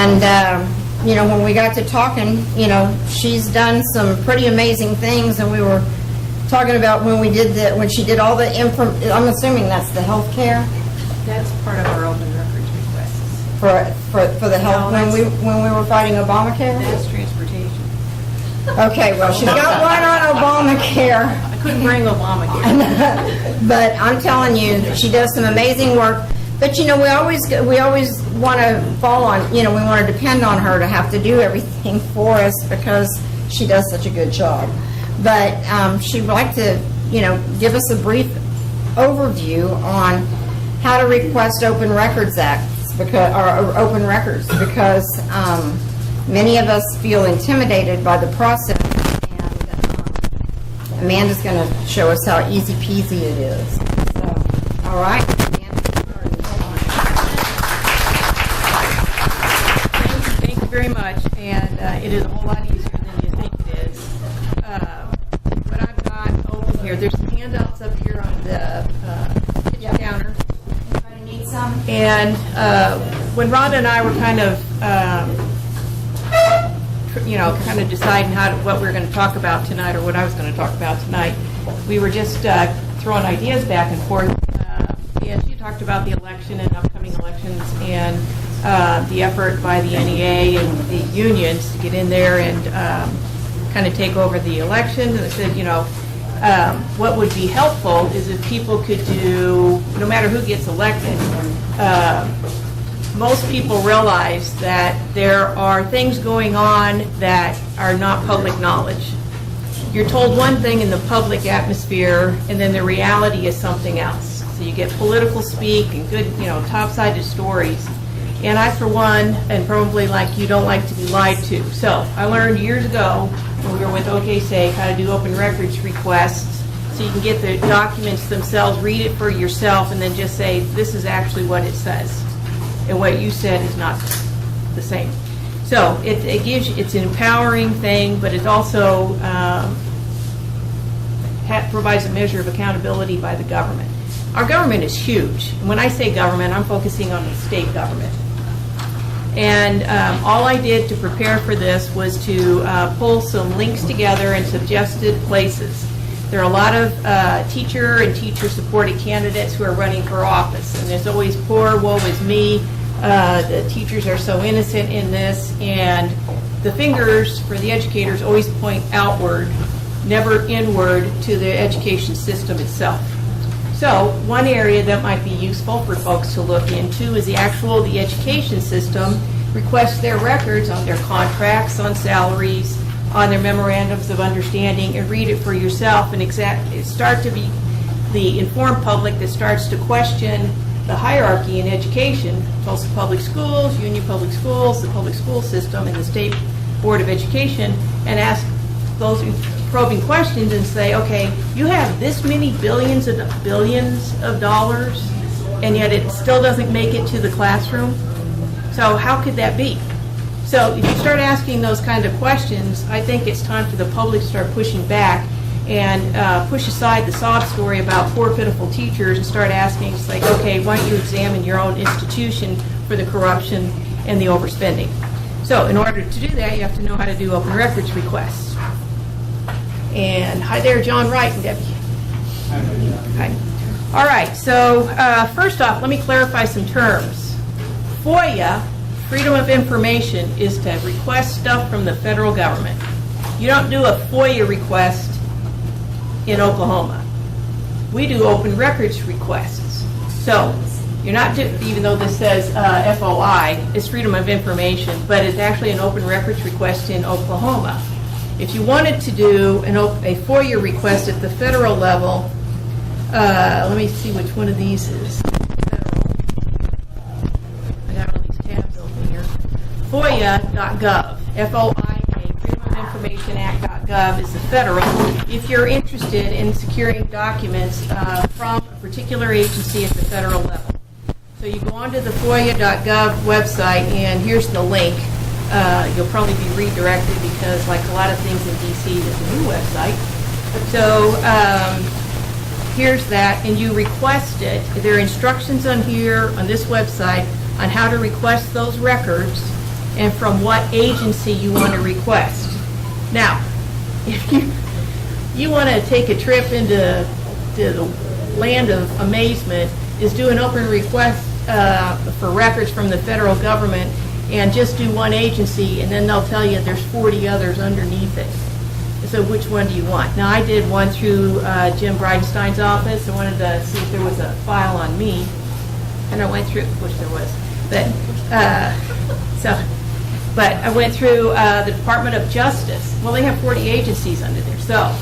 And, you know, when we got to talking, you know, she's done some pretty amazing things, and we were talking about when she did all the I'm assuming that's the health care? That's part of our open records requests. For the health, when we were fighting Obamacare? That's transportation. Okay, well, she's got one on Obamacare. I couldn't bring Obamacare. But I'm telling you, she does some amazing work. But, you know, we always want to fall on, you know, we want to depend on her to have to do everything for us because she does such a good job. But she'd like to, you know, give us a brief overview on how to request open records acts or open records, because many of us feel intimidated by the process, and Amanda's going to show us how easy peasy it is. So, all right. Thank you very much, and it is a whole lot easier than you think it is. What I've got open here, there's some handouts up here on the kitchen counter. Anybody need some? And when Rhonda and I were kind of, deciding what we were going to talk about tonight, or what I was going to talk about tonight, we were just throwing ideas back and forth. And she talked about the election and upcoming elections, and the effort by the NEA and the unions to get in there and kind of take over the election. And I said, you know, what would be helpful is if people could do, no matter who gets elected, most people realize that there are things going on that are not public knowledge. You're told one thing in the public atmosphere, and then the reality is something else. So you get political speak and good, you know, top-sided stories. And I, for one, and probably like you, don't like to be lied to. So I learned years ago when we were with OKSAIC how to do open records requests, so you can get the documents themselves, read it for yourself, and then just say, this is actually what it says. And what you said is not the same. So it gives you, it's an empowering thing, but it also provides a measure of accountability by the government. Our government is huge. And when I say government, I'm focusing on the state government. And all I did to prepare for this was to pull some links together and suggested places. There are a lot of teacher and teacher-supported candidates who are running for office, and there's always poor, woe is me. The teachers are so innocent in this, and the fingers for the educators always point outward, never inward to the education system itself. So one area that might be useful for folks to look into is the education system requests their records on their contracts, on salaries, on their memorandums of understanding, and read it for yourself, and start to be the informed public that starts to question the hierarchy in education, Tulsa Public Schools, Union Public Schools, the public school system, and the State Board of Education, and ask those probing questions and say, okay, you have this many billions of dollars, and yet it still doesn't make it to the classroom. So how could that be? So if you start asking those kind of questions, I think it's time for the public to start pushing back and push aside the sob story about poor, pitiful teachers and start asking, it's like, okay, why don't you examine your own institution for the corruption and the overspending? So in order to do that, you have to know how to do open records requests. And hi there, John Wright and Debbie. Hi. All right, so first off, let me clarify some terms. FOIA, Freedom of Information, is to request stuff from the federal government. You don't do a FOIA request in Oklahoma. We do open records requests. So you're not, even though this says FOI, it's Freedom of Information, but it's actually an open records request in Oklahoma. If you wanted to do a FOIA request at the federal level, let me see which one of these is federal. I got all these tabs open here. FOIA.gov, F-O-I-A, Freedom of Information Act.gov is the federal. If you're interested in securing documents from a particular agency at the federal level. So you go onto the FOIA.gov website, and here's the link. You'll probably be redirected because, like a lot of things in DC, there's a new website. So here's that, and you request it. There are instructions on here, on this website, on how to request those records. and from what agency you want to request. Now, if you want to take a trip into the land of amazement, is do an open request for records from the federal government and just do one agency, and then they'll tell you there's 40 others underneath it. So which one do you want? Now, I did one through Jim Bridenstine's office. I wanted to see if there was a file on me, and I went through, which there was, but I went through the Department of Justice. Well, they have 40 agencies under there. So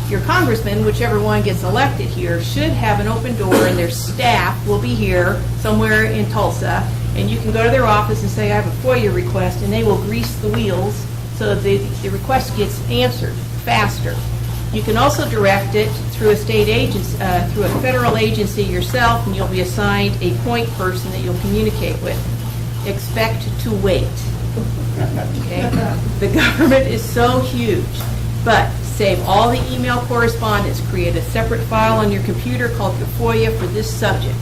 your congressman, whichever one gets elected here, should have an open door, and their staff will be here somewhere in Tulsa, and you can go to their office and say, I have a FOIA request, and they will grease the wheels so the request gets answered faster. You can also direct it through a state agency, through a federal agency yourself, and you'll be assigned a point person that you'll communicate with. Expect to wait. Okay? The government is so huge, but save all the email correspondence, create a separate file on your computer called your FOIA for this subject.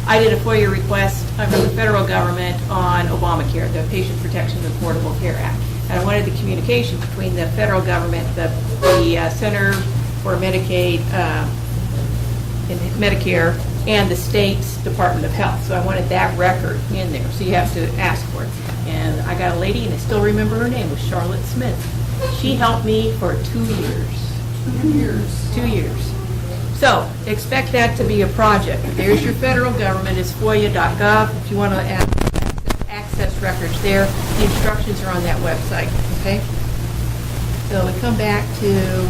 I did a FOIA request from the federal government on Obamacare, the Patient Protection and Affordable Care Act. And I wanted the communication between the federal government, the Center for Medicaid and Medicare, and the state's Department of Health. So I wanted that record in there. So you have to ask for it. And I got a lady, and I still remember her name, was Charlotte Smith. She helped me for 2 years. 2 years. So expect that to be a project. There's your federal government. It's FOIA.gov. If you want to access records there, the instructions are on that website. Okay. So we come back to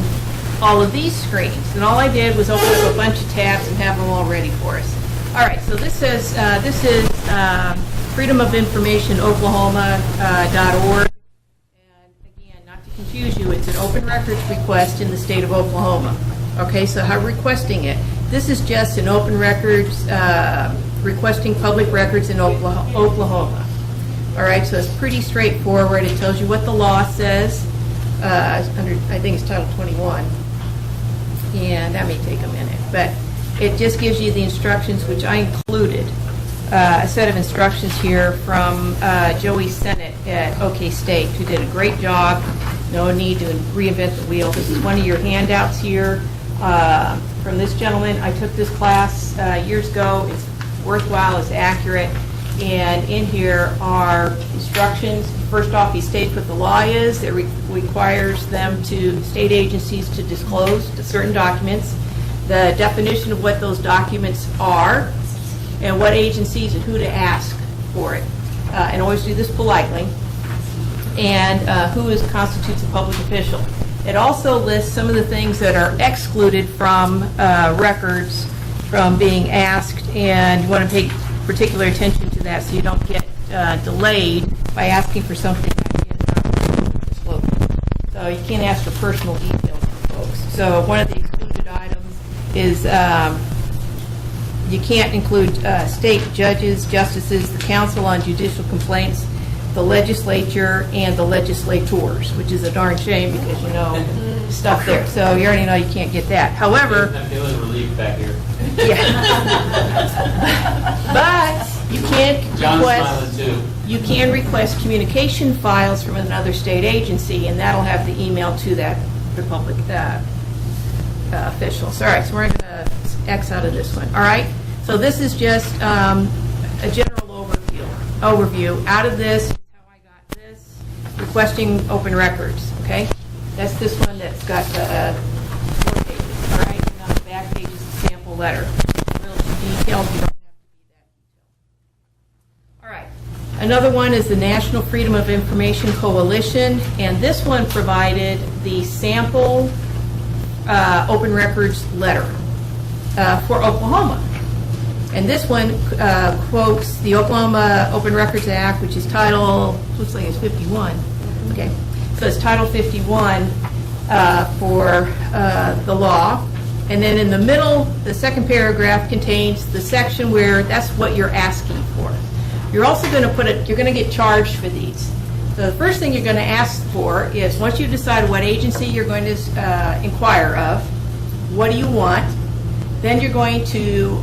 all of these screens, and all I did was open up a bunch of tabs and have them all ready for us. All right. So this is Freedom of Information Oklahoma.org. Confuse you, it's an open records request in the state of Oklahoma. Okay, so how requesting it? This is just an open records, requesting public records in Oklahoma. All right, so it's pretty straightforward. It tells you what the law says, under, I think it's Title 21. And that may take a minute, but it just gives you the instructions, which I included. A set of instructions here from Joey Sennett at OK State, who did a great job. No need to reinvent the wheel. This is one of your handouts here from this gentleman. I took this class years ago. It's worthwhile, it's accurate, and in here are instructions. First off, he states what the law is. It requires them to, state agencies, to disclose to certain documents, the definition of what those documents are, and what agencies and who to ask for it. And always do this politely. And who constitutes a public official. It also lists some of the things that are excluded from records from being asked, and you want to pay particular attention to that so you don't get delayed by asking for something that is not disclosed. So you can't ask for personal details from folks. So one of the excluded items is you can't include state judges, justices, the Council on Judicial Complaints, the legislature, and the legislators, which is a darn shame because you know stuff there. So you already know you can't get that. However, I'm feeling relief back here. yeah. But you can't John's request. smiling too. You can request communication files from another state agency, and that'll have the email to that public officials. All right, so we're going to X out of this one. All right, so this is just a general overview. Out of this, how I got this, requesting open records. Okay, that's this one that's got 4 pages. All right, and on the back page is a sample letter. Real detailed. You don't have to be that detailed. All right. Another one is the National Freedom of Information Coalition, and this one provided the sample open records letter for Oklahoma. And this one quotes the Oklahoma Open Records Act, which is Title, looks like it's 51. Okay, so it's Title 51 for the law. And then in the middle, the second paragraph contains the section where that's what you're asking for. You're also going to you're going to get charged for these. So the first thing you're going to ask for is, once you decide what agency you're going to inquire of, what do you want, then you're going to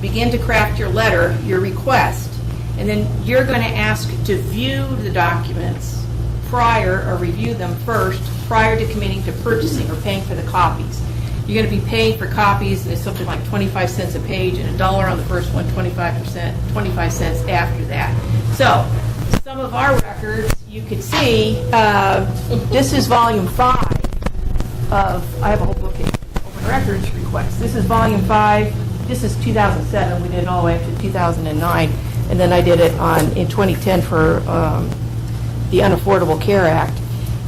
begin to craft your letter, your request, And then you're going to ask to view the documents prior, or review them first, prior to committing to purchasing or paying for the copies. You're going to be paying for copies, and it's something like 25 cents a page, and $1 on the first one, 25 cents after that. So, some of our records, you could see, this is volume 5 of, I have a whole book of open records requests. This is volume 5. This is 2007. We did it all the way up to 2009. And then I did it in 2010 for the Unaffordable Care Act.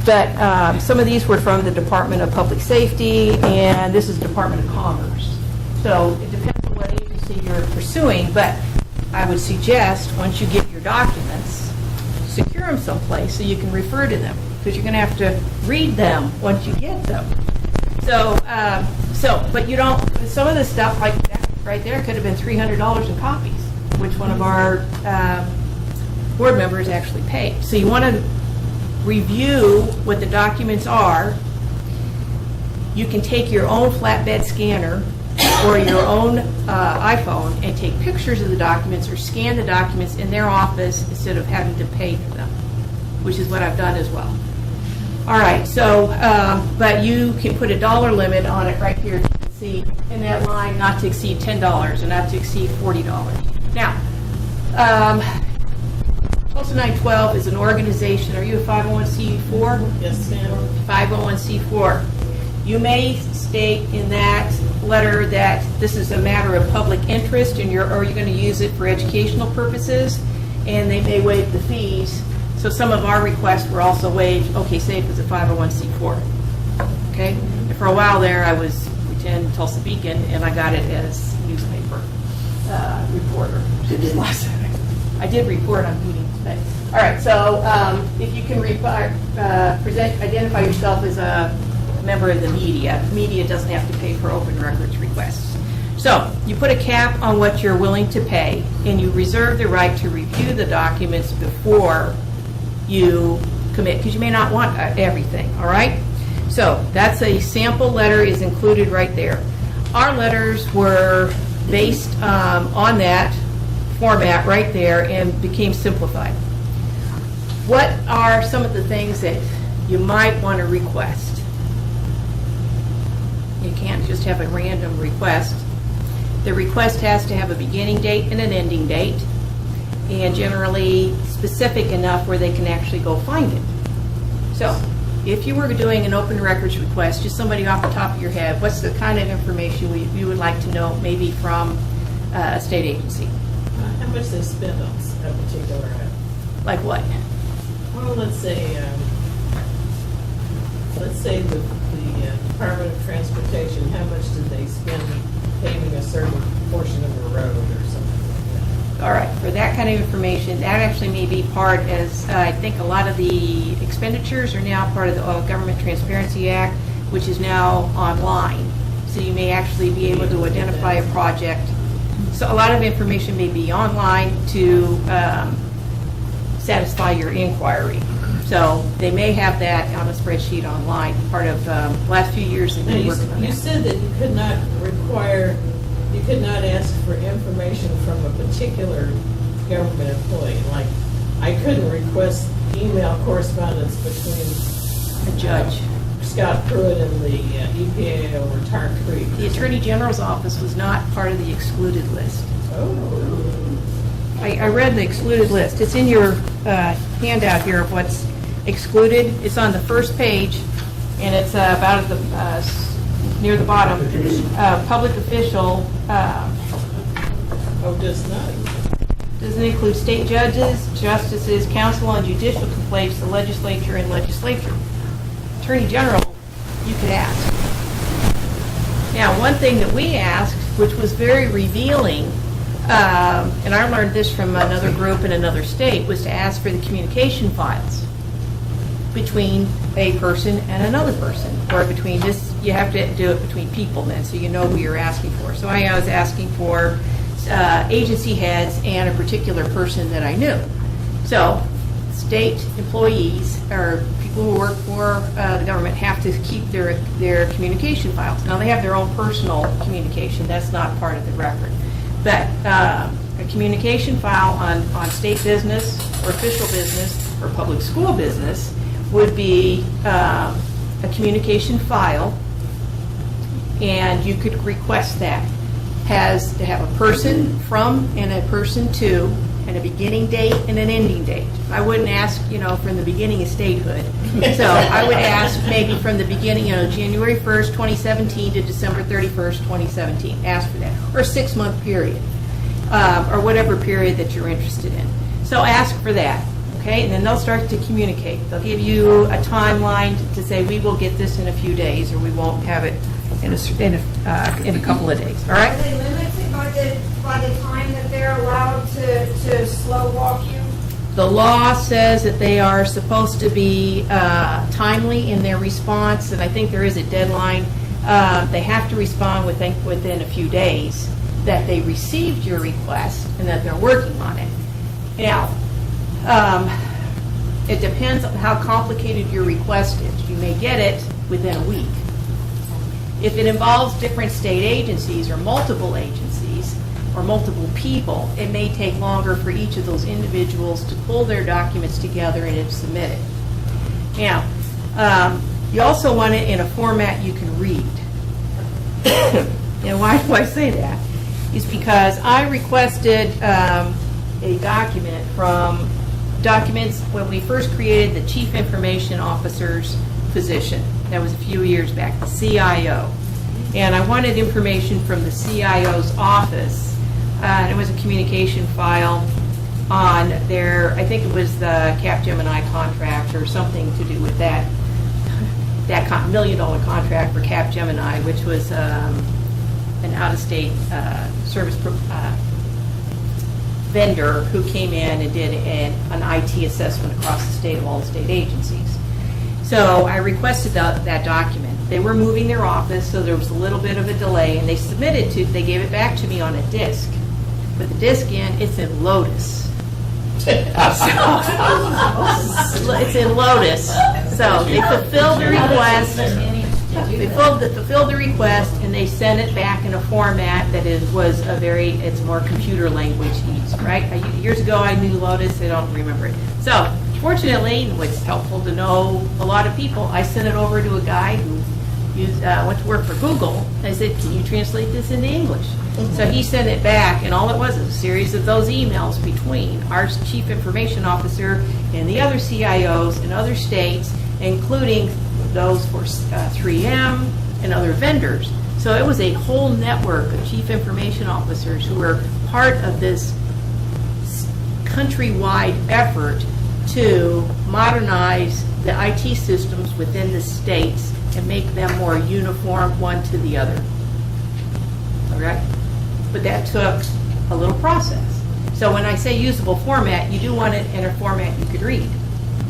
But some of these were from the Department of Public Safety, and this is Department of Commerce. So it depends on what agency you're pursuing, but I would suggest once you get your documents, secure them someplace so you can refer to them, because you're going to have to read them once you get them. So, but you don't, some of the stuff like that right there could have been $300 in copies, which one of our board members actually paid. So you want to review what the documents are. You can take your own flatbed scanner or your own iPhone and take pictures of the documents or scan the documents in their office instead of having to pay for them, which is what I've done as well. All right, so, but you can put a dollar limit on it right here. You can see in that line, not to exceed $10 and not to exceed $40. Now, Tulsa 9.12 is an organization. Are you a 501c4? Yes, ma'am. 501c4. You may state in that letter that this is a matter of public interest, and you're going to use it for educational purposes, and they may waive the fees. So some of our requests were also waived. Okay, say it was a 501c4. Okay, and for a while there, I was pretend Tulsa Beacon, and I got it as newspaper reporter. I did report on meetings. But, all right, so if you can identify yourself as a member of the media. Media doesn't have to pay for open records requests. So you put a cap on what you're willing to pay, and you reserve the right to review the documents before you commit, because you may not want everything, all right? So that's a sample letter is included right there. Our letters were based on that format right there and became simplified. What are some of the things that you might want to request? You can't just have a random request. The request has to have a beginning date and an ending date, and generally specific enough where they can actually go find it. So, if you were doing an open records request, just somebody off the top of your head, what's the kind of information you would like to know, maybe from a state agency? How much they spend on a particular item? Like what? Well, let's say the Department of Transportation, how much did they spend paving a certain portion of a road or something like that? All right, for that kind of information, that actually may be part, as I think a lot of the expenditures are now part of the Government Transparency Act, which is now online. So you may actually be able to identify a project. So a lot of information may be online to satisfy your inquiry. So they may have that on a spreadsheet online, part of last few years they've been working on You that. said that you could not ask for information from a particular government employee. Like, I couldn't request email correspondence between A judge. Scott Pruitt and the EPA over Tar Creek. The Attorney General's office was not part of the excluded list. Oh. I read the excluded list. It's in your handout here of what's excluded. It's on the first page, and it's about at the near the bottom. Public official Does not. doesn't include state judges, justices, counsel on judicial complaints, the legislature, and legislature. Attorney General, you could ask. Now, one thing that we asked, which was very revealing, and I learned this from another group in another state, was to ask for the communication files between a person and another person, or between this, you have to do it between people then, so you know who you're asking for. So I was asking for agency heads and a particular person that I knew. So state employees or people who work for the government have to keep their communication files. Now they have their own personal communication, that's not part of the record. But A communication file on state business or official business or public school business would be a communication file, and you could request that. Has to have a person from and a person to, and a beginning date and an ending date. I wouldn't ask, from the beginning of statehood. So I would ask maybe from the beginning, January 1st, 2017 to December 31st, 2017. Ask for that. Or a 6-month period. Or whatever period that you're interested in. So ask for that. Okay? And then they'll start to communicate. They'll give you a timeline to say, we will get this in a few days, or we won't have it in a couple of days. All right? Are they limited by the time that they're allowed to slow walk you? The law says that they are supposed to be timely in their response, and I think there is a deadline. They have to respond within a few days that they received your request and that they're working on it. Now, it depends on how complicated your request is. You may get it within a week. If it involves different state agencies or multiple agencies or multiple people, it may take longer for each of those individuals to pull their documents together and submit it. Now, you also want it in a format you can read. And why do I say that? Is because I requested a document from documents when we first created the Chief Information Officer's position. That was a few years back, the CIO. And I wanted information from the CIO's office. And it was a communication file on their, I think it was the Capgemini contract or something to do with that $1 million contract for Capgemini, which was an out-of-state service vendor who came in and did an IT assessment across the state of all the state agencies. So I requested that document. They were moving their office, so there was a little bit of a delay, and they gave it back to me on a disk. But the disk it's in Lotus. It's in Lotus. So they fulfilled the request. They fulfilled the request, and they sent it back in a format that it's more computer language used, right? Years ago, I knew Lotus. I don't remember it. So fortunately, it's helpful to know a lot of people. I sent it over to a guy who went to work for Google. I said, can you translate this into English? So he sent it back, and all it was a series of those emails between our Chief Information Officer and the other CIOs in other states, including those for 3M and other vendors. So it was a whole network of Chief Information Officers who were part of this countrywide effort to modernize the IT systems within the states and make them more uniform one to the other. All right? But that took a little process. So when I say usable format, you do want it in a format you could read.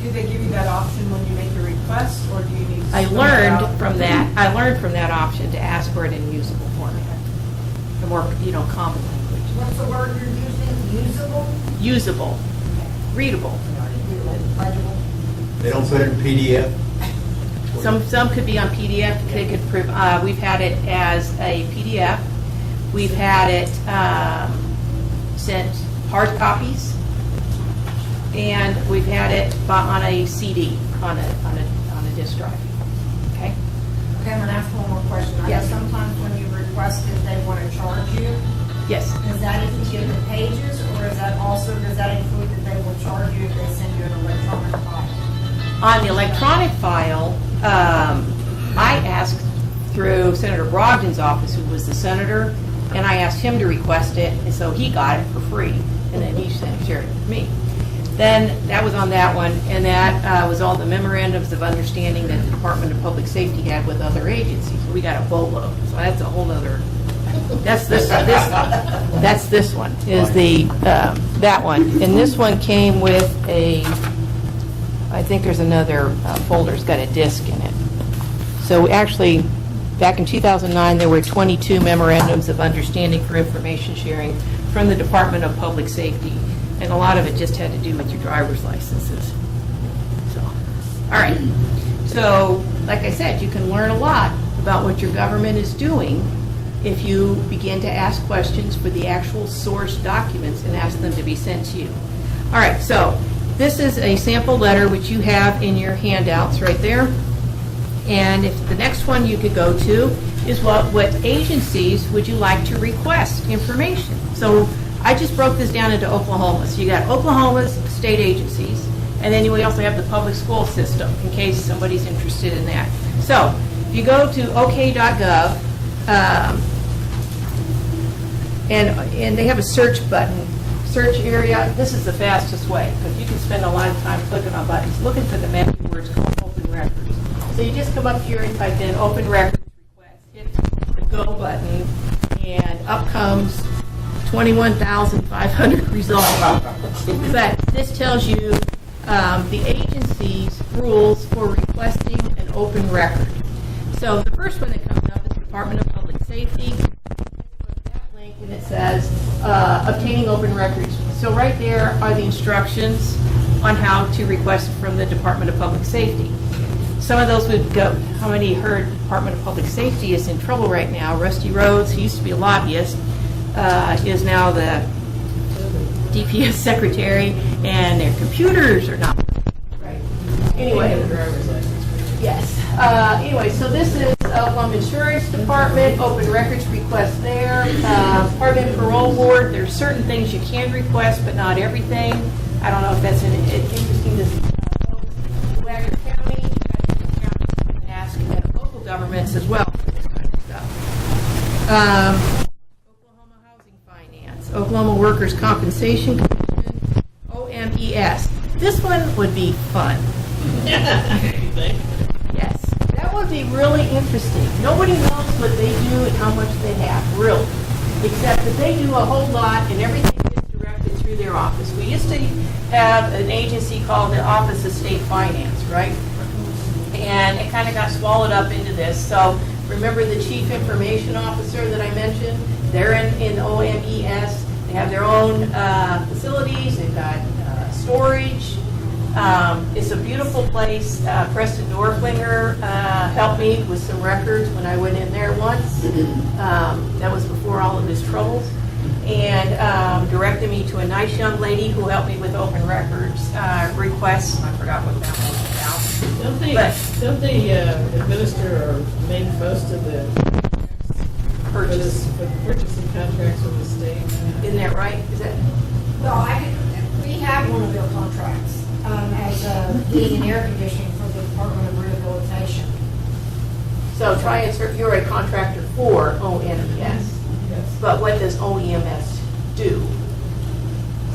Do they give you that option when you make your request, or do you need to? I learned from that option to ask for it in usable format, a more common language. What's the word you're using? Usable? Usable, readable. Legible? They don't put it in PDF? Some could be on PDF. They could we've had it as a PDF. We've had it sent hard copies, and we've had it on a CD, on a disk drive. Okay. Okay, I'm going to ask one more question. I know Yes. sometimes when you request it, they want to charge you. Yes. Does that include the pages, or does that include that they will charge you if they send you an electronic file? On the electronic file, I asked through Senator Brogdon's office, who was the senator, and I asked him to request it, and so he got it for free, and then he shared it with me. Then that was on that one, and that was all the memorandums of understanding that the Department of Public Safety had with other agencies. We got a boatload, so that's a whole other. That's this one is that one, and this one came with I think there's another folder. It's got a disc in it. So actually, back in 2009, there were 22 memorandums of understanding for information sharing from the Department of Public Safety, and a lot of it just had to do with your driver's licenses. So, all right. So, like I said, you can learn a lot about what your government is doing if you begin to ask questions for the actual source documents and ask them to be sent to you. All right, so this is a sample letter which you have in your handouts right there. And if the next one you could go to is what agencies would you like to request information? So I just broke this down into Oklahoma. So you got Oklahoma's state agencies, and then we also have the public school system in case somebody's interested in that. So if you go to ok.gov, and they have a search button, search area. This is the fastest way because you can spend a lot of time clicking on buttons. Looking for the menu where it's called Open Records. So you just come up here and type in Open Records Request, hit the Go button, and up comes 21,500 results. But this tells you the agency's rules for requesting an open record. So the first one that comes up is Department of Public Safety. That link, and it says obtaining open records. So right there are the instructions on how to request from the Department of Public Safety. Some of those would go, how many heard the Department of Public Safety is in trouble right now? Rusty Rhodes, he used to be a lobbyist, is now the DPS secretary, and their computers are not right. Anyway, driver's license. yes. Anyway, so this is Oklahoma Insurance Department, open records request there. Department of Parole Board, there's certain things you can request, but not everything. I don't know if that's interesting to Wagner County. You can ask local governments as well for this kind of stuff. Oklahoma Housing Finance, Oklahoma Workers' Compensation Commission, OMES. This one would be fun. Yes, that would be really interesting. Nobody knows what they do and how much they have, really, except that they do a whole lot and everything gets directed through their office. We used to have an agency called the Office of State Finance, right? And it kind of got swallowed up into this. So remember the Chief Information Officer that I mentioned? They're in OMES. They have their own facilities. They've got storage. It's a beautiful place. Preston Dorflinger helped me with some records when I went in there once. That was before all of his troubles. And directed me to a nice young lady who helped me with open records requests. I forgot what that was about. Don't they administer or make most of the purchasing contracts with the state? Isn't that right? Is that? Well, we have one of their contracts as heating and air conditioning for the Department of Rehabilitation. So try and you're a contractor for OMES. Yes. But what does OEMS do?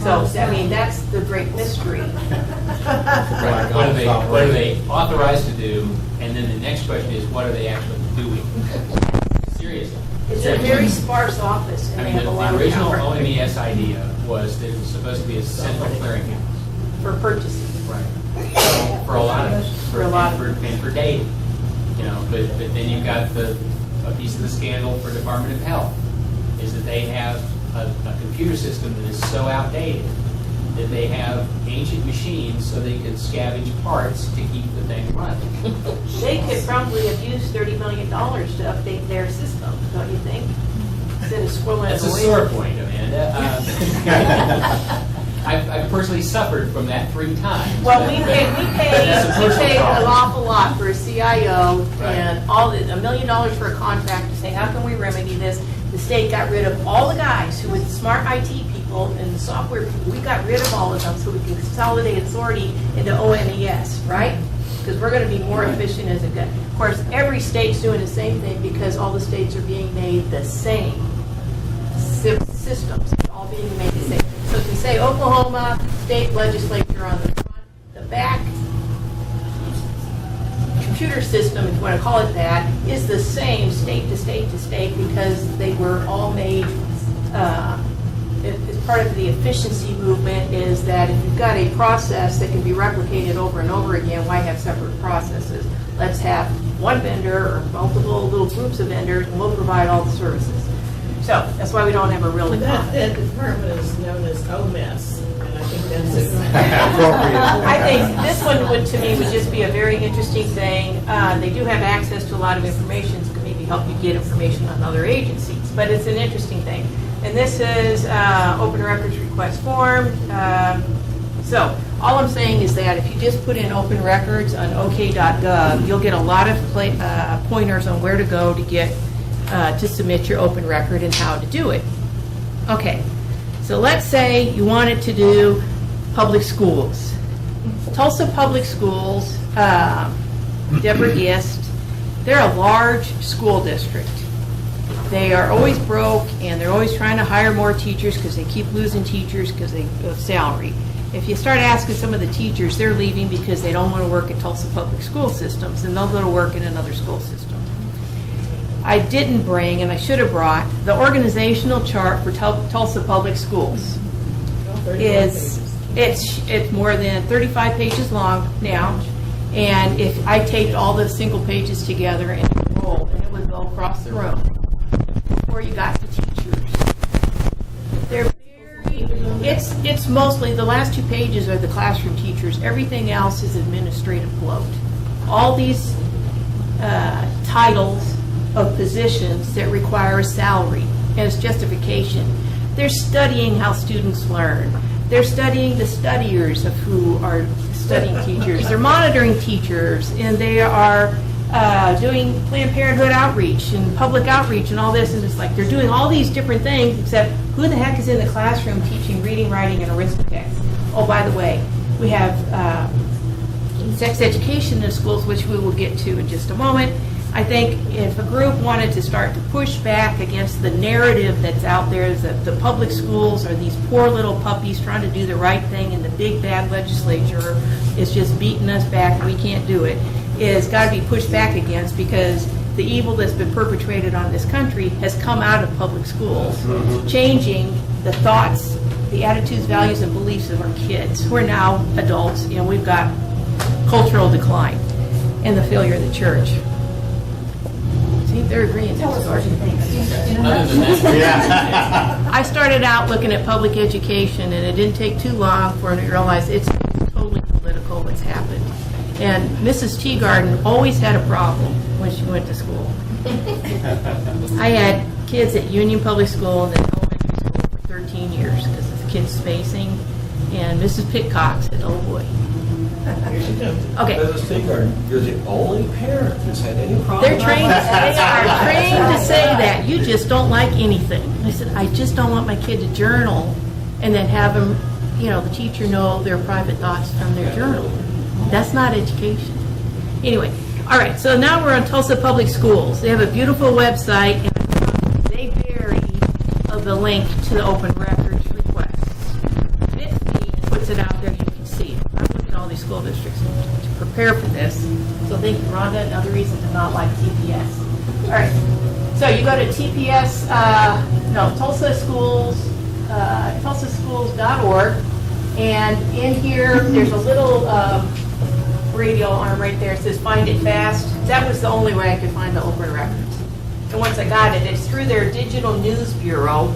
So, I mean, that's the great mystery. Right. What are they authorized to do? And then the next question is, what are they actually doing? Seriously. It's a very sparse office, and I they mean, have a lot the of original power OMES idea was that it was supposed to be a central clearinghouse. for purchasing. Right. For a lot of, and for data. You know, but then you've got a piece of the scandal for Department of Health is that they have a computer system that is so outdated that they have ancient machines so they can scavenge parts to keep the thing running. They could probably have used $30 million to update their system, don't you think? Instead of squirreling That's a away. sore point, Amanda. I've personally suffered from that 3 times. Well, we paid an awful lot for a CIO Right. and $1 million for a contract to say, how can we remedy this? The state got rid of all the guys who were the smart IT people and the software people. We got rid of all of them so we can consolidate authority into OMES, right? Because we're going to be more efficient as a good. Of course, every state's doing the same thing because all the states are being made the same systems, all being made the same. So if you say Oklahoma state legislature on the front, the back computer system, if you want to call it that, is the same state to state to state because they were all made as part of the efficiency movement is that if you've got a process that can be replicated over and over again, why have separate processes? Let's have one vendor or multiple little groups of vendors and we'll provide all the services. So that's why we don't have a real economy. That department is known as OMES, and I think that's it. I think this one would, to me, would just be a very interesting thing. They do have access to a lot of information, so it can maybe help you get information on other agencies. but it's an interesting thing. And this is open records request form. So all I'm saying is that if you just put in open records on ok.gov, you'll get a lot of pointers on where to go to get to submit your open record and how to do it. Okay, so let's say you wanted to do public schools. Tulsa Public Schools, Deborah Gist, they're a large school district. They are always broke, and they're always trying to hire more teachers because they keep losing teachers because of salary. If you start asking some of the teachers, they're leaving because they don't want to work at Tulsa Public School Systems, and they'll go to work in another school system. I didn't bring, and I should have brought, the organizational chart for Tulsa Public Schools. It's more than 35 pages long now, and if I taped all the single pages together and rolled, and it would go across the room before you got to teachers. They're it's mostly, the last 2 pages are the classroom teachers. Everything else is administrative bloat. All these titles of positions that require a salary as justification. They're studying how students learn. They're studying the studiers of who are studying teachers. They're monitoring teachers, and they are doing Planned Parenthood outreach and public outreach and all this, and it's like they're doing all these different things, except who the heck is in the classroom teaching reading, writing, and arithmetic? Oh, by the way, we have sex education in schools, which we will get to in just a moment. I think if a group wanted to start to push back against the narrative that's out there, is that the public schools are these poor little puppies trying to do the right thing, and the big bad legislature is just beating us back and we can't do it, is got to be pushed back against, because the evil that's been perpetrated on this country has come out of public schools, changing the thoughts, the attitudes, values, and beliefs of our kids who are now adults. You know, we've got cultural decline and the failure of the church. See, they're agreeing. Other than that, I started out looking at public education, and it didn't take too long for me to realize it's totally political what's happened. And Mrs. Teegarden always had a problem when she went to school. I had kids at Union Public School and then elementary school for 13 years because of the kids' spacing. And Mrs. Pitcock said, oh boy. Okay. Mrs. Teegarden, you're the only parent that's had any problem. They are trained to say that. You just don't like anything. I said, I just don't want my kid to journal and then have them, the teacher know their private thoughts from their journal. That's not education. Anyway, all right, so now we're on Tulsa Public Schools. They have a beautiful website, and they vary of the link to the open records requests. 50 puts it out there, you can see it. I'm looking at all these school districts to prepare for this. So thank you, Rhonda. Another reason to not like TPS. All right, so you go to TPS, Tulsa Schools, tulsaschools.org, and in here, there's a little radio arm right there. It says find it fast. That was the only way I could find the open records. And once I got it, it's through their digital news bureau,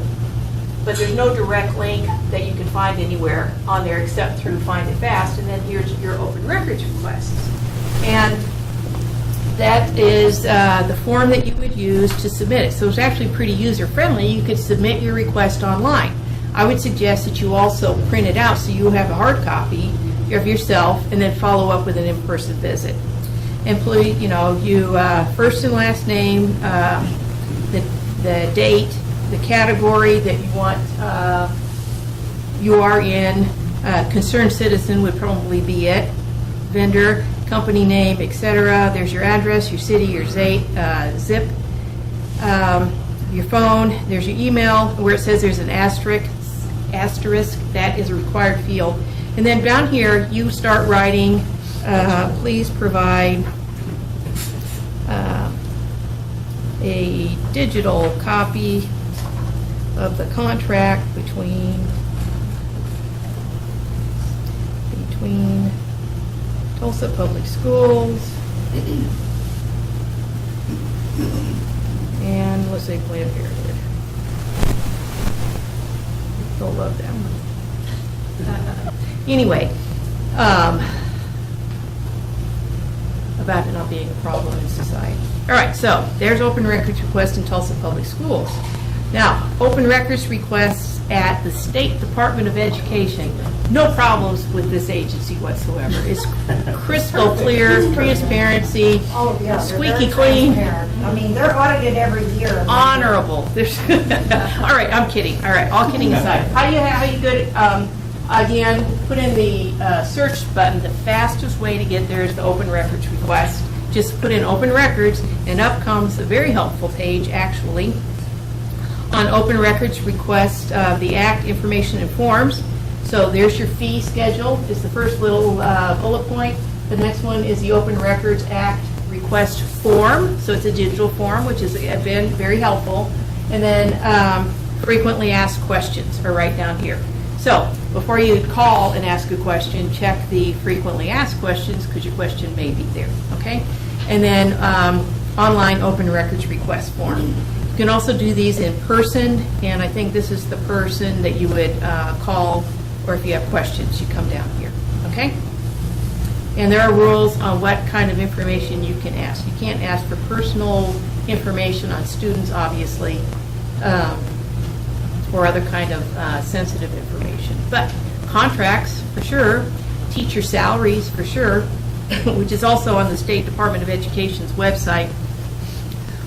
but there's no direct link that you can find anywhere on there except through find it fast. And then here's your open records requests. And that is the form that you would use to submit it. So it's actually pretty user friendly. You could submit your request online. I would suggest that you also print it out so you have a hard copy of yourself, and then follow up with an in-person visit. And please, first and last name, the date, the category that you want you are in, concerned citizen would probably be it, vendor, company name, etc. There's your address, your city, your zip, your phone. There's your email where it says there's an asterisk. That is a required field. And then down here, you start writing, please provide a digital copy of the contract between Tulsa Public Schools and, let's say, Planned Parenthood. They'll love that one. Anyway, about it not being a problem in society. All right, so there's open records request in Tulsa Public Schools. Now, open records requests at the State Department of Education. No problems with this agency whatsoever. It's crystal clear, transparency, Oh, yeah, they're squeaky very clean, transparent. I mean, they're audited every year. honorable. There's, all right, I'm kidding. All right, all kidding aside. How you good? Again, put in the search button. The fastest way to get there is the open records request. Just put in open records, and up comes a very helpful page, actually, on open records request, the Act information and forms. So there's your fee schedule, is the first little bullet point. The next one is the Open Records Act request form. So it's a digital form, which has been very helpful. And then frequently asked questions are right down here. So before you call and ask a question, check the frequently asked questions because your question may be there, okay? And then online open records request form. You can also do these in person, and I think this is the person that you would call, or if you have questions, you come down here, okay? And there are rules on what kind of information you can ask. You can't ask for personal information on students, obviously, or other kind of sensitive information. But contracts, for sure, teacher salaries, for sure, which is also on the State Department of Education's website.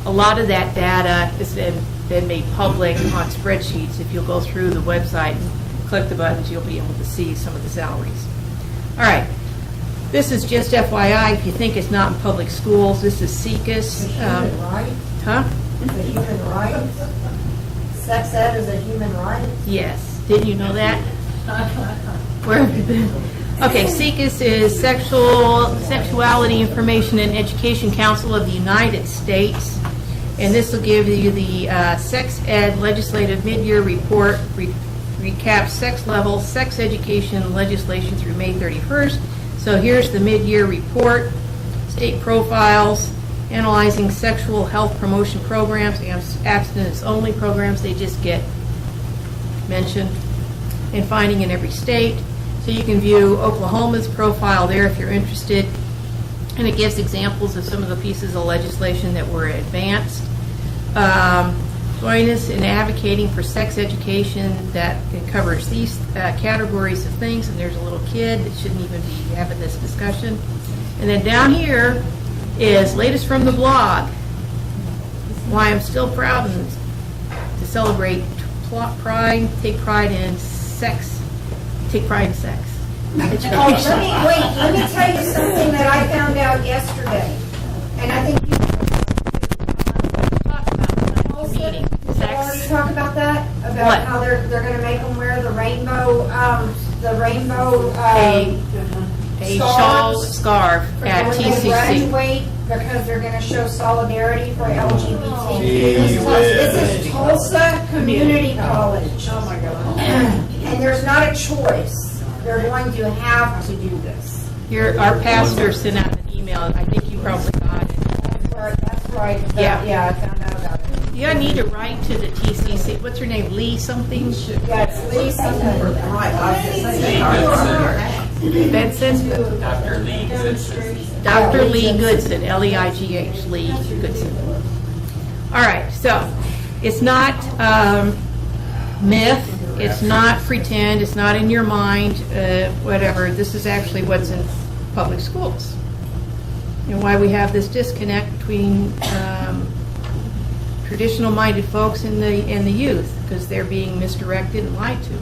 A lot of that data has been made public on spreadsheets. If you'll go through the website and click the buttons, you'll be able to see some of the salaries. All right. This is just FYI, if you think it's not in public schools, this is SECUS. It's a human right. Huh? It's a human right. Sex ed is a human right. Yes. Didn't you know that? Where have you been? Okay, SECUS is Sexuality Information and Education Council of the United States. And this will give you the Sex Ed Legislative Mid-Year Report, recaps sex level, sex education legislation through May 31st. So here's the mid-year report, state profiles, analyzing sexual health promotion programs, and abstinence-only programs, they just get mentioned, and finding in every state. So you can view Oklahoma's profile there if you're interested, and it gives examples of some of the pieces of legislation that were advanced. Join us in advocating for sex education that covers these categories of things, and there's a little kid that shouldn't even be having this discussion. And then down here is latest from the blog, why I'm still proud to celebrate pride, take pride in sex, take pride in sex. Education. Let me tell you something that I found out yesterday, and I think you Meeting. already Sex. talk about that, about What? how they're going to make them wear the rainbow A shawl scarf at when they TCC. graduate, because they're going to show solidarity for LGBT. Gee This is Tulsa Community College. Oh, my God. And there's not a choice. They're going to have to do this. Our pastor sent out an email, I think you probably got it. That's right. Yeah. Yeah, I found out about it. You need to write to the TCC, what's her name, Lee something? Yeah, it's Lee something. Benson? Dr. Lee Goodson. Dr. Lee Goodson, Leigh, Lee Goodson. All right, so it's not myth, it's not pretend, it's not in your mind, whatever. This is actually what's in public schools. And why we have this disconnect between traditional-minded folks and the youth, because they're being misdirected and lied to.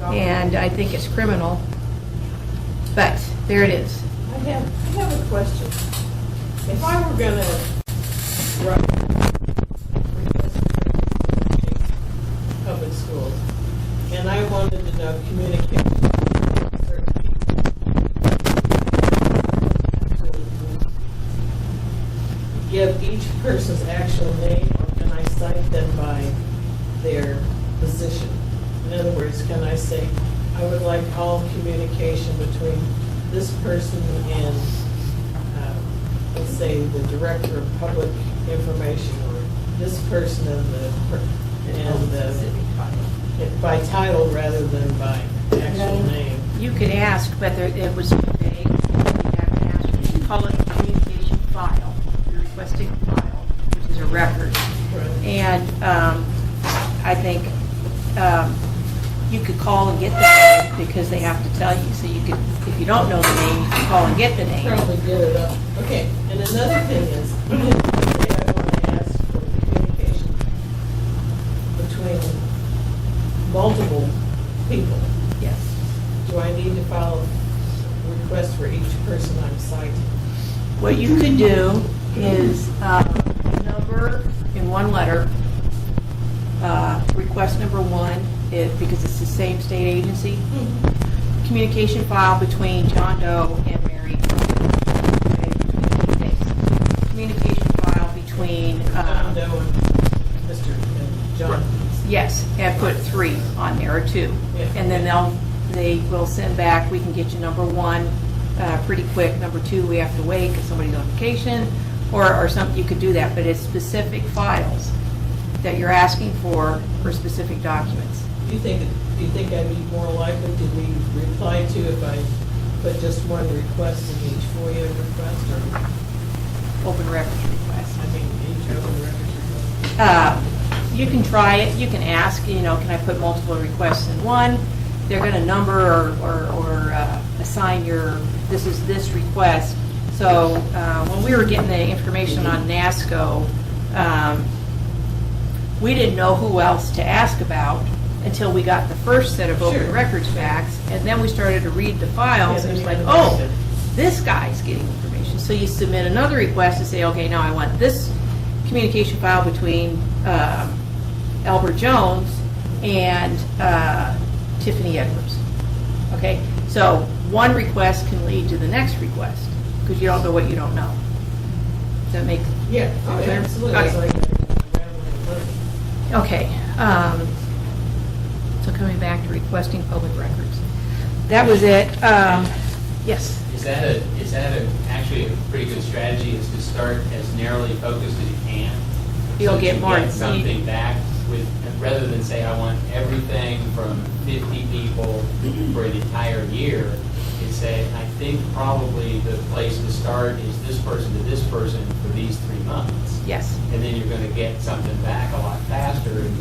And I think it's criminal. But there it is. I have a question. If I were going to write public schools, and I wanted to know communication with certain people, give each person's actual name, or can I cite them by their position? In other words, can I say, I would like all communication between this person and, let's say, the director of public information, or this person and by title rather than by actual name. You could ask, but it was vague. You have to ask, you call it a communication file. You're requesting a file, which is a record. Right. And I think you could call and get the name because they have to tell you. So you could, if you don't know the name, you can call and get the name. Probably get it up. Okay, and another thing is, I want to ask for communication between multiple people. Yes. Do I need to file a request for each person I'm citing? What you could do is number in one letter, request number one, because it's the same state agency, communication file between John Doe and Mary. Okay, between these dates. Communication file between. John Doe and Mr. and John. Yes, and put 3 on there, or 2. Yeah. And then they will send back, we can get you number 1 pretty quick. Number 2, we have to wait because somebody's on vacation, or something, you could do that. But it's specific files that you're asking for specific documents. Do you think I'd be more likely to be replied to if I put just one request in each FOIA request, or, Open records request. I mean, each open records request? You can try it, you can ask, can I put multiple requests in one? They're going to number or assign this request. So when we were getting the information on NASCO, we didn't know who else to ask about until we got the first set of open Sure. records facts, and then we started to read the files, Yeah, and it's then like, you oh, understand. this guy's getting information. So you submit another request to say, okay, now I want this communication file between Albert Jones and Tiffany Edwards. Okay, so one request can lead to the next request because you don't know what you don't know. Does that make Yeah, oh, clear? absolutely. Okay. It's like a Okay, so coming back to requesting public records. That was it. Yes? Is that actually a pretty good strategy, is to start as narrowly focused as you can? You'll So get you more- something back with, rather than say, I want everything from 50 people for an entire year, you say, I think probably the place to start is this person to this person for these 3 months. Yes. And then you're going to get something back a lot faster and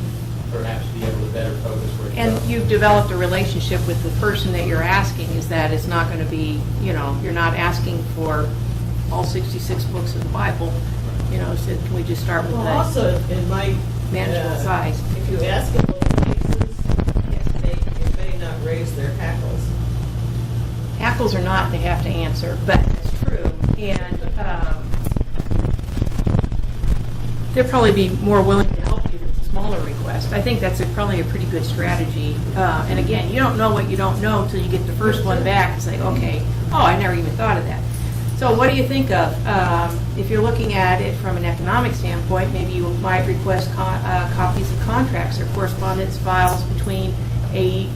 perhaps be able to better focus where to go. And you've developed a relationship with the person that you're asking, is that it's not going to be, you're not asking for all 66 books of the Bible. So can we just start with Well, the also, it might. manageable size? If you ask in little cases, it may not raise their hackles. Hackles or not, they have to answer, but it's true. And they'll probably be more willing to help you with a smaller request. I think that's probably a pretty good strategy. And again, you don't know what you don't know until you get the first one back. It's like, okay, I never even thought of that. So what do you think of? If you're looking at it from an economic standpoint, maybe you might request copies of contracts or correspondence files between a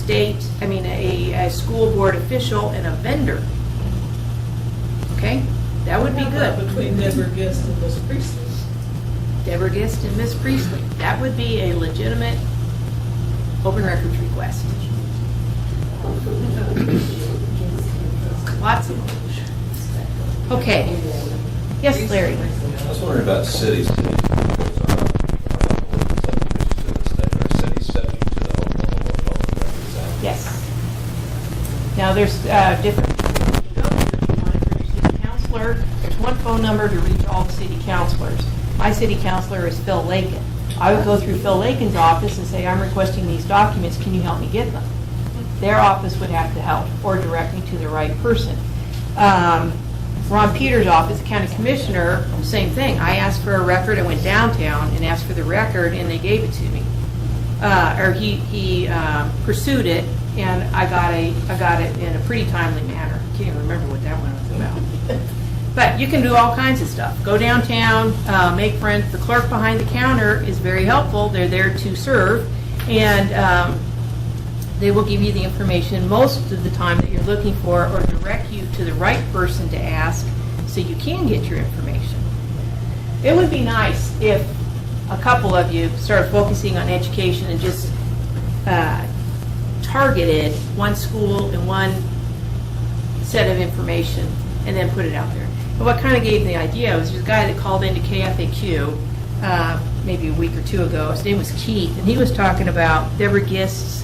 a school board official and a vendor. Okay? That would be How about good. Between Deborah Gist and Miss Priestley. Deborah Gist and Miss Priestley. That would be a legitimate open records request. Lots of them. Okay. Yes, Larry? I was wondering about cities. Cities subject to the Oklahoma Public Records Act. Yes. Now, there's different, you can go to if you want to reach city counselor. There's one phone number to reach all the city counselors. My city counselor is Phil Lakin. I would go through Phil Lakin's office and say, I'm requesting these documents, can you help me get them? Their office would have to help or direct me to the right person. Ron Peters' office, county commissioner, same thing. I asked for a record, I went downtown and asked for the record, and they gave it to me. He pursued it, and I got it in a pretty timely manner. Can't even remember what that one was about. But you can do all kinds of stuff. Go downtown, make friends. The clerk behind the counter is very helpful. They're there to serve, and they will give you the information most of the time that you're looking for, or direct you to the right person to ask so you can get your information. It would be nice if a couple of you started focusing on education and just targeted one school and one set of information and then put it out there. And what kind of gave me the idea was there's a guy that called into KFAQ maybe a week or two ago. His name was Keith, and he was talking about Deborah Gist's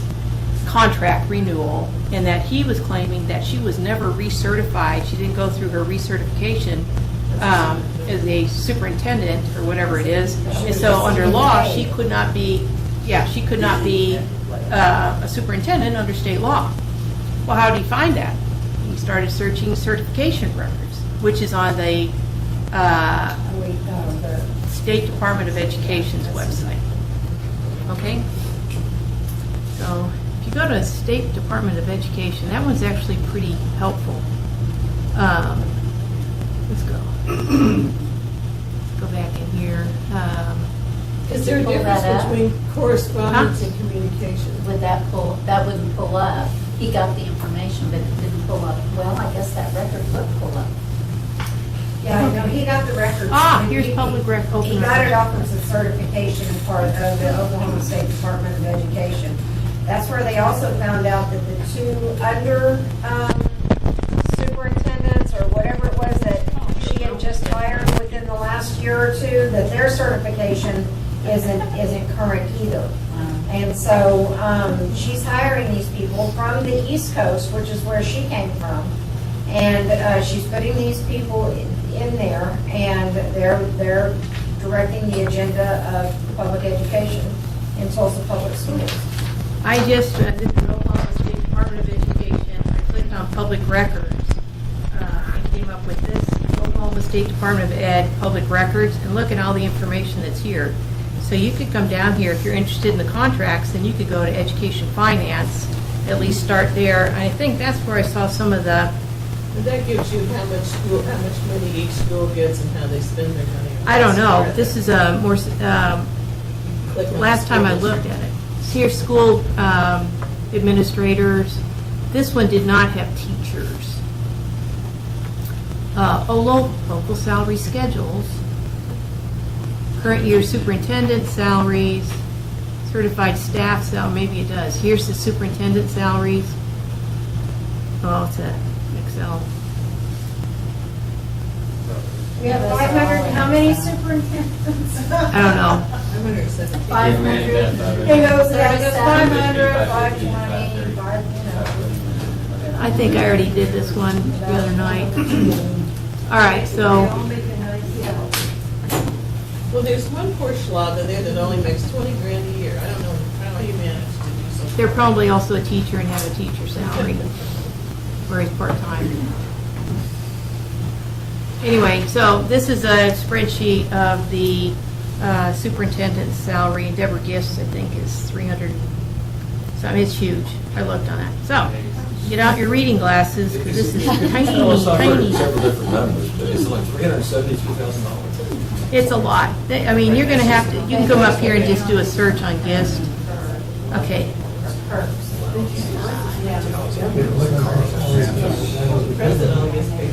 contract renewal, and that he was claiming that she was never recertified. She didn't go through her recertification as a superintendent or whatever it is. And so under law, she could not be a superintendent under state law. Well, how did he find that? He started searching certification records, which is on the State Department of Education's website. Okay? So if you go to State Department of Education, that one's actually pretty helpful. Let's go. Go back in here. Is there a Pull that difference up? between correspondence and communication? That wouldn't pull up. He got the information, but it didn't pull up. Well, I guess that record would pull up. Yeah, no, he got the records. Here's public record. He got it off as a certification part of the Oklahoma State Department of Education. That's where they also found out that the two under superintendents or whatever it was that she had just hired within the last year or two, that their certification isn't current either. And so she's hiring these people from the East Coast, which is where she came from. And she's putting these people in there, and they're directing the agenda of public education in Tulsa Public Schools. I just did the Oklahoma State Department of Education. I clicked on public records. I came up with this Oklahoma State Department of Ed public records, and look at all the information that's here. So you could come down here if you're interested in the contracts, and you could go to Education Finance, at least start there. And I think that's where I saw some of the. And that gives you how much money each school gets and how they spend their money. I don't know. This is a more. Click on Last time I school looked at it. See your school administrators. This one did not have teachers. Local salary schedules. Current year superintendent salaries. Certified staff salary. Maybe it does. Here's the superintendent salaries. Oh, it's a Excel. We have 500, how many superintendents? I don't know. 570. 500. It goes, yeah, it goes 500, 520, 5, you know. I think I already did this one the other night. All right, so Well, there's one poor schlub in there that only makes 20 grand a year. I don't know how he managed to do something. they're probably also a teacher and have a teacher salary, where he's part-time. Anyway, so this is a spreadsheet of the superintendent's salary. Deborah Gifts, I think, is 300. So it's huge. I looked on that. So get out your reading glasses, because this is tiny, tiny. Several different numbers, but it's like $372,000. It's a lot. I mean, you're going to have to, you can come up here and just do a search on GIST. Okay. The president only gets paid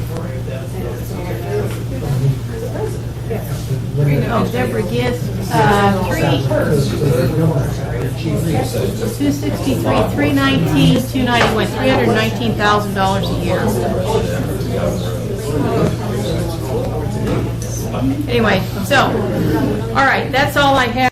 Oh, Deborah Gist, 263, 319, 291, $319,000 a year. Anyway, so, all right, that's all I have.